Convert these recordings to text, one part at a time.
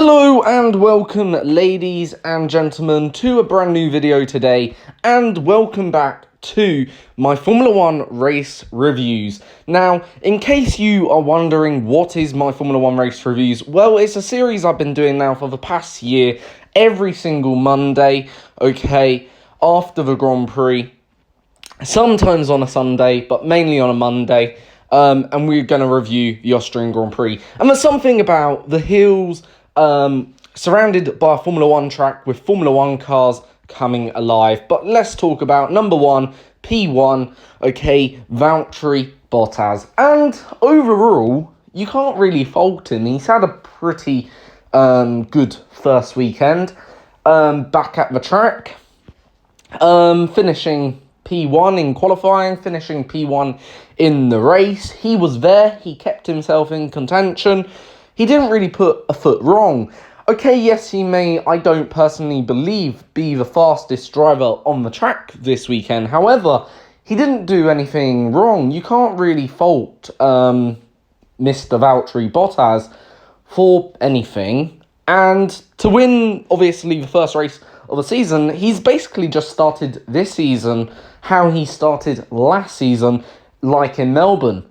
Hello and welcome, ladies and gentlemen, to a brand new video today, and welcome back to my Formula 1 race reviews. Now, in case you are wondering what is my Formula 1 race reviews, well, it's a series I've been doing now for the past year, every single Monday, okay, after the Grand Prix, sometimes on a Sunday, but mainly on a Monday, and we're going to review the Austrian Grand Prix. And there's something about the hills, surrounded by a Formula 1 track with Formula 1 cars coming alive. But let's talk about number one, P1, okay, Valtteri Bottas. And overall, you can't really fault him. He's had a pretty good first weekend back at the track, finishing P1 in qualifying, finishing P1 in the race. He was there, he kept himself in contention. He didn't really put a foot wrong. Okay, yes, he may, I don't personally believe, be the fastest driver on the track this weekend. However, he didn't do anything wrong. You can't really fault Mr. Valtteri Bottas for anything. And to win, obviously, the first race of the season, he's basically just started this season how he started last season, like in Melbourne.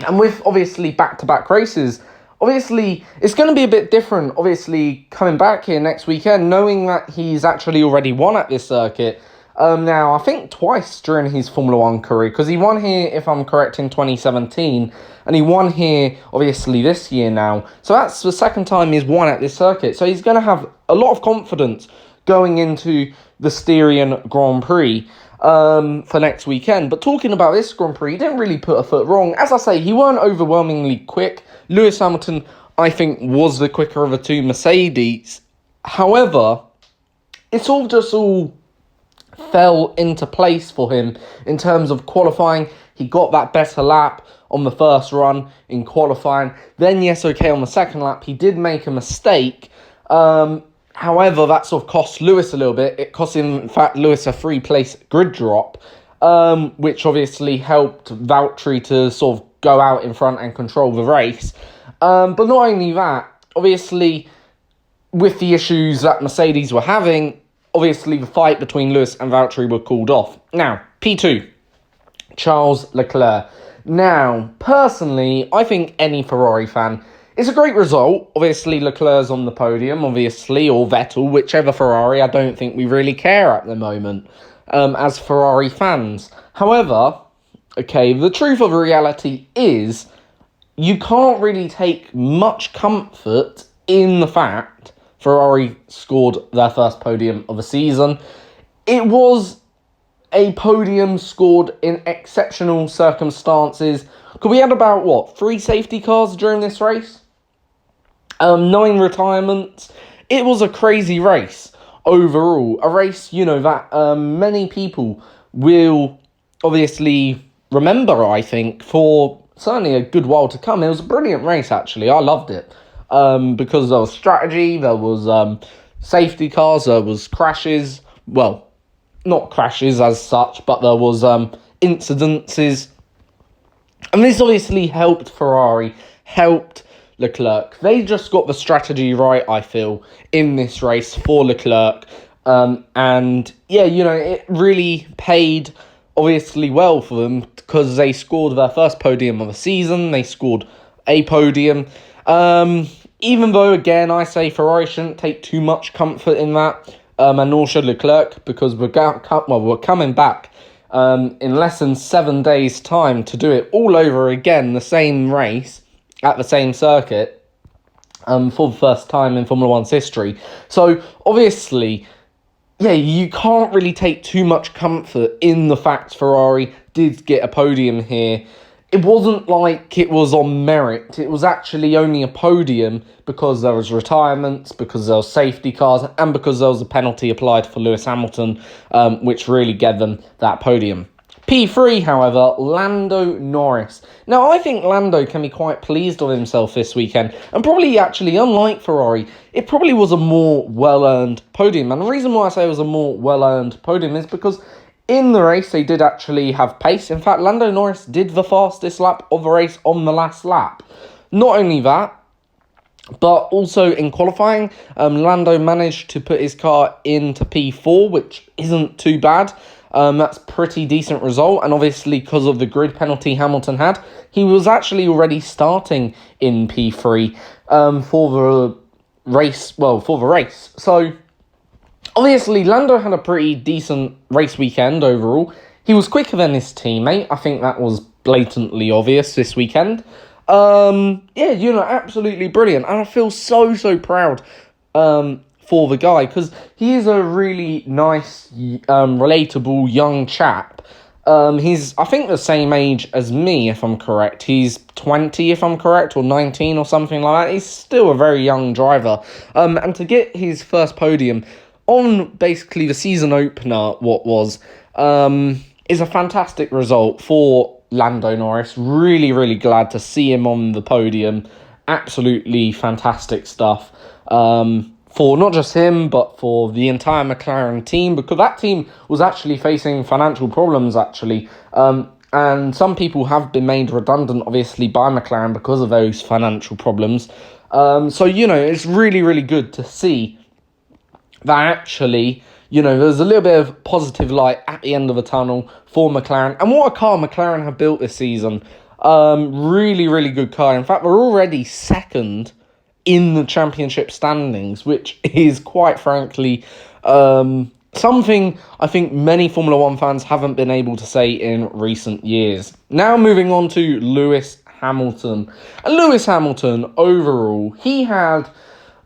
And with, obviously, back-to-back races, obviously, it's going to be a bit different, obviously, coming back here next weekend, knowing that he's actually already won at this circuit. Now, I think twice during his Formula 1 career, because he won here, if I'm correct, in 2017, and he won here, obviously, this year now. So that's the second time he's won at this circuit. So he's going to have a lot of confidence going into the Styrian Grand Prix for next weekend. But talking about this Grand Prix, he didn't really put a foot wrong. As I say, he weren't overwhelmingly quick. Lewis Hamilton, I think, was the quicker of the two Mercedes. However, it's all fell into place for him in terms of qualifying. He got that better lap on the first run in qualifying. Then, yes, okay, on the second lap, he did make a mistake. However, that sort of cost Lewis a little bit. It cost him, in fact, Lewis a three-place grid drop, which obviously helped Valtteri to sort of go out in front and control the race. But not only that, obviously, with the issues that Mercedes were having, obviously the fight between Lewis and Valtteri were called off. Now, P2, Charles Leclerc. Now, personally, I think any Ferrari fan, it's a great result. Obviously, Leclerc's on the podium, obviously, or Vettel, whichever Ferrari. I don't think we really care at the moment as Ferrari fans. However, okay, the truth of the reality is you can't really take much comfort in the fact Ferrari scored their first podium of the season. It was a podium scored in exceptional circumstances. We had about, 3 safety cars during this race? 9 retirements. It was a crazy race overall. A race, that many people will obviously remember, I think, for certainly a good while to come. It was a brilliant race, actually. I loved it. Because there was strategy, there was safety cars, there was crashes. Well, not crashes as such, but there was incidences. And this obviously helped Ferrari, helped Leclerc. They just got the strategy right, I feel, in this race for Leclerc. And, yeah, it really paid, obviously, well for them because they scored their first podium of the season. They scored a podium. Even though, again, I say Ferrari shouldn't take too much comfort in that, and nor should Leclerc, because we're coming back in less than 7 days' time to do it all over again, the same race at the same circuit for the first time in Formula 1's history. So, obviously, yeah, you can't really take too much comfort in the fact Ferrari did get a podium here. It wasn't like it was on merit. It was actually only a podium because there was retirements, because there was safety cars, and because there was a penalty applied for Lewis Hamilton, which really gave them that podium. P3, however, Lando Norris. Now, I think Lando can be quite pleased with himself this weekend, and probably actually, unlike Ferrari, it probably was a more well-earned podium. And the reason why I say it was a more well-earned podium is because in the race, they did actually have pace. In fact, Lando Norris did the fastest lap of the race on the last lap. Not only that, But also in qualifying, Lando managed to put his car into P4, which isn't too bad. That's pretty decent result. And obviously, because of the grid penalty Hamilton had, he was actually already starting in P3 for the race. Well, for the race. So, obviously, Lando had a pretty decent race weekend overall. He was quicker than his teammate. I think that was blatantly obvious this weekend. Absolutely brilliant. And I feel so proud for the guy, because he is a really nice, relatable young chap. He's, I think, the same age as me, if I'm correct. He's 20, if I'm correct, or 19 or something like that. He's still a very young driver. And to get his first podium on basically the season opener, is a fantastic result for Lando Norris. Really glad to see him on the podium. Absolutely fantastic stuff for not just him, but for the entire McLaren team, because that team was actually facing financial problems, actually. And some people have been made redundant, obviously, by McLaren because of those financial problems. It's really good to see that actually, there's a little bit of positive light at the end of the tunnel for McLaren. And what a car McLaren have built this season. Really good car. In fact, we're already second in the championship standings, which is quite frankly something I think many Formula One fans haven't been able to say in recent years. Now moving on to Lewis Hamilton. And Lewis Hamilton, overall, he had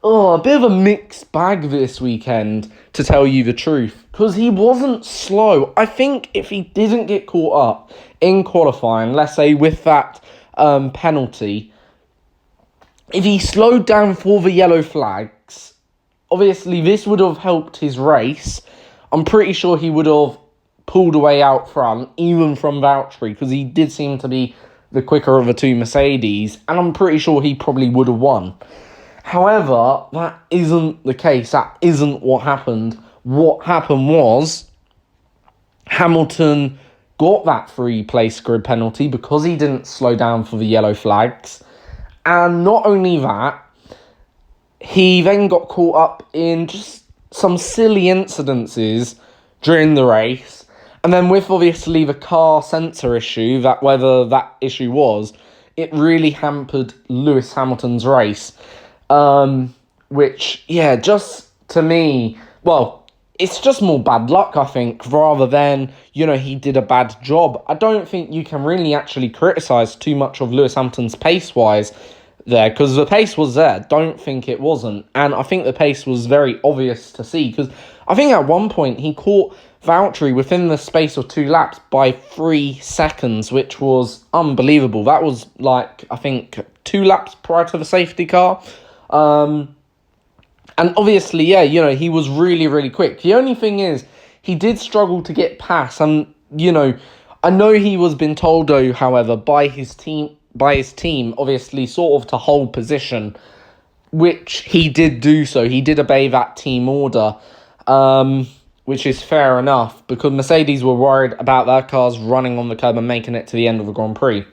a bit of a mixed bag this weekend, to tell you the truth, because he wasn't slow. I think if he didn't get caught up in qualifying, let's say with that penalty, if he slowed down for the yellow flags, obviously this would have helped his race. I'm pretty sure he would have pulled away out front, even from Valtteri, because he did seem to be the quicker of the two Mercedes, and I'm pretty sure he probably would have won. However, that isn't the case. That isn't what happened. What happened was Hamilton got that 3-place grid penalty because he didn't slow down for the yellow flags. And not only that, he then got caught up in just some silly incidences during the race. And then with obviously the car sensor issue, that whether that issue was, it really hampered Lewis Hamilton's race. Just to me, it's just more bad luck, I think, rather than, he did a bad job. I don't think you can really actually criticise too much of Lewis Hamilton's pace-wise there, because the pace was there. Don't think it wasn't. And I think the pace was very obvious to see, because I think at one point he caught Valtteri within the space of 2 laps by 3 seconds, which was unbelievable. That was, I think, 2 laps prior to the safety car. And obviously, he was really quick. The only thing is, he did struggle to get past. And, I know he was been told, though, however, by his team, obviously, sort of to hold position, which he did do so. He did obey that team order, which is fair enough, because Mercedes were worried about their cars running on the curb and making it to the end of the Grand Prix.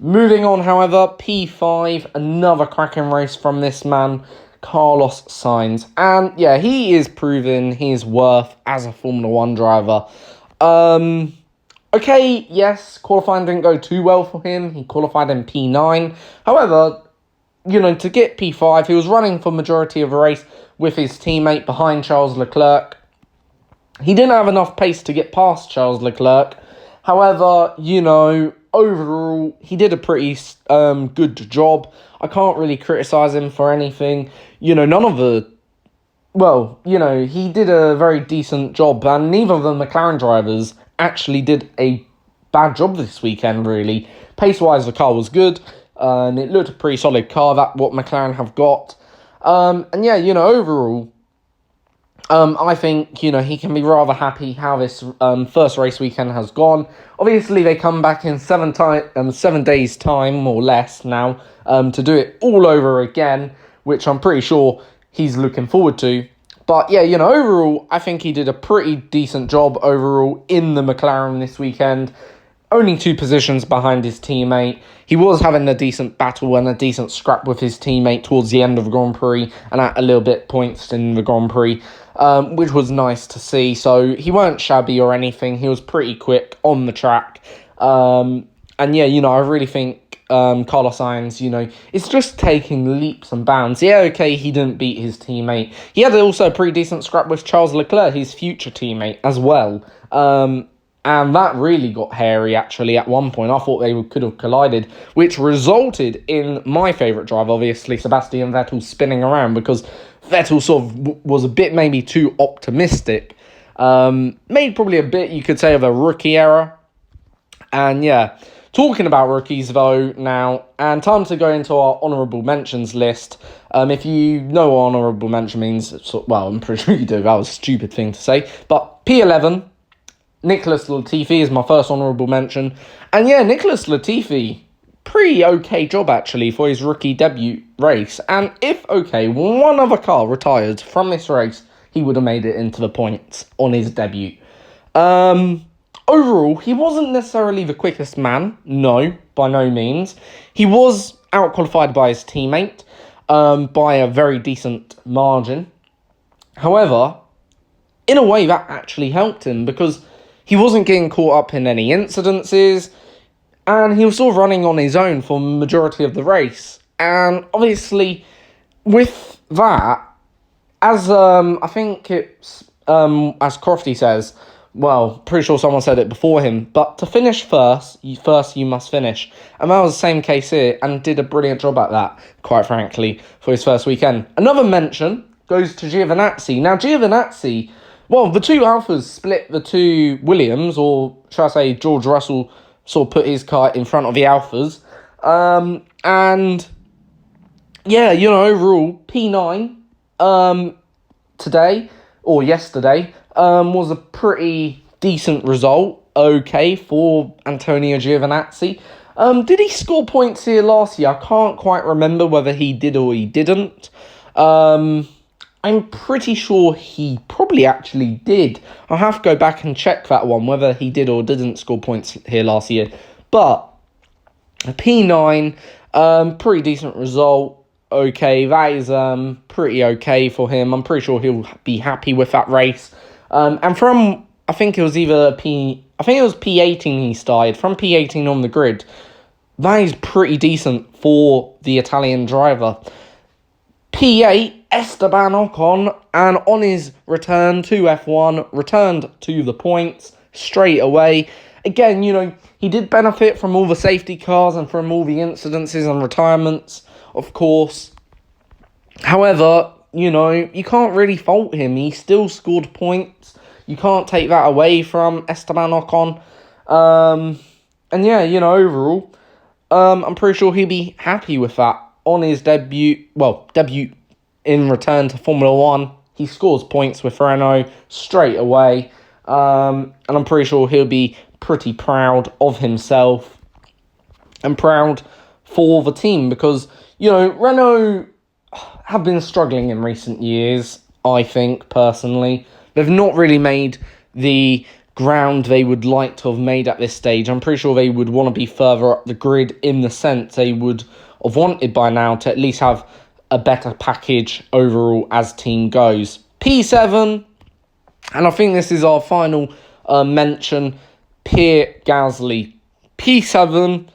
Moving on, however, P5, another cracking race from this man, Carlos Sainz. And he is proving his worth as a Formula 1 driver. Okay, yes, qualifying didn't go too well for him. He qualified in P9. However, to get P5, he was running for majority of the race with his teammate behind Charles Leclerc. He didn't have enough pace to get past Charles Leclerc. However, overall, he did a pretty good job. I can't really criticise him for anything. He did a very decent job, and neither of the McLaren drivers actually did a bad job this weekend, really. Pace-wise, the car was good, and it looked a pretty solid car, that what McLaren have got. Overall, I think, he can be rather happy how this first race weekend has gone. Obviously, they come back in 7 days' time, more or less, now, to do it all over again, which I'm pretty sure he's looking forward to. But, overall, I think he did a pretty decent job overall in the McLaren this weekend. only 2 positions behind his teammate. He was having a decent battle and a decent scrap with his teammate towards the end of the Grand Prix and at a little bit points in the Grand Prix, which was nice to see. So he weren't shabby or anything. He was pretty quick on the track. And yeah, I really think Carlos Sainz, is just taking leaps and bounds. Yeah, okay, he didn't beat his teammate. He had also a pretty decent scrap with Charles Leclerc, his future teammate, as well. And that really got hairy, actually, at one point. I thought they could have collided, which resulted in my favourite driver, obviously, Sebastian Vettel, spinning around, because Vettel sort of was a bit maybe too optimistic. Made probably a bit, you could say, of a rookie error. And yeah, talking about rookies, though, now, and time to go into our honourable mentions list. If you know what honourable mention means, well, I'm pretty sure you do. That was a stupid thing to say. But P11... Nicolas Latifi is my first honourable mention. And yeah, Nicolas Latifi, pretty okay job actually for his rookie debut race. And if, one other car retired from this race, he would have made it into the points on his debut. Overall, he wasn't necessarily the quickest man. No, by no means. He was out-qualified by his teammate by a very decent margin. However, in a way, that actually helped him because he wasn't getting caught up in any incidences, and he was sort of running on his own for the majority of the race. And obviously, with that, as I think it's as Crofty says, well, pretty sure someone said it before him, but to finish first you must finish. And that was the same case here, and did a brilliant job at that, quite frankly, for his first weekend. Another mention goes to Giovinazzi. Now, Giovinazzi, well, the 2 Alphas split the 2 Williams, or should I say George Russell sort of put his car in front of the Alphas. And, yeah, overall, P9 today, or yesterday, was a pretty decent result, for Antonio Giovinazzi. Did he score points here last year? I can't quite remember whether he did or he didn't. I'm pretty sure he probably actually did. I'll have to go back and check that one, whether he did or didn't score points here last year. But a P9, pretty decent result. That is pretty okay for him. I'm pretty sure he'll be happy with that race. And from, I think it was P18 he started. From P18 on the grid, that is pretty decent for the Italian driver. P8, Esteban Ocon, and on his return to F1, returned to the points straight away. Again, he did benefit from all the safety cars and from all the incidences and retirements, of course. However, you can't really fault him. He still scored points. You can't take that away from Esteban Ocon. And yeah, overall, I'm pretty sure he'll be happy with that. On his debut in return to Formula 1, he scores points with Renault straight away. And I'm pretty sure he'll be pretty proud of himself and proud for the team because, Renault have been struggling in recent years, I think, personally. They've not really made the ground they would like to have made at this stage. I'm pretty sure they would want to be further up the grid in the sense they would have wanted by now to at least have a better package overall as team goes. P7, and I think this is our final mention, Pierre Gasly. P7,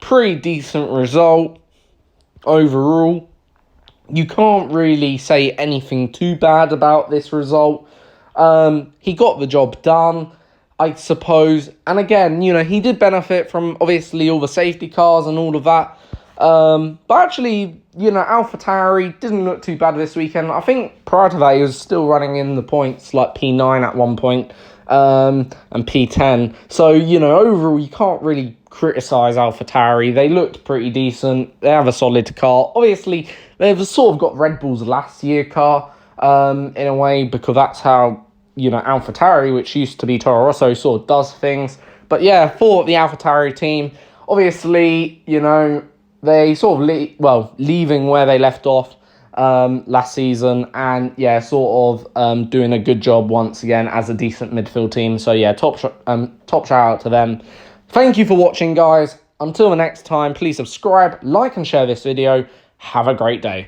pretty decent result overall. You can't really say anything too bad about this result. He got the job done, I suppose. And again, he did benefit from obviously all the safety cars and all of that. But actually, AlphaTauri didn't look too bad this weekend. I think prior to that, he was still running in the points, like P9 at one point, and P10. So, overall, you can't really criticise AlphaTauri. They looked pretty decent. They have a solid car. Obviously, they've sort of got Red Bull's last year car, in a way, because that's how, AlphaTauri, which used to be Toro Rosso, sort of does things. But yeah, for the AlphaTauri team, obviously, they sort of leaving where they left off last season, and yeah, sort of doing a good job once again as a decent midfield team. So yeah, top shout out to them Thank you for watching, guys. Until the next time, please subscribe, like and share this video. Have a great day.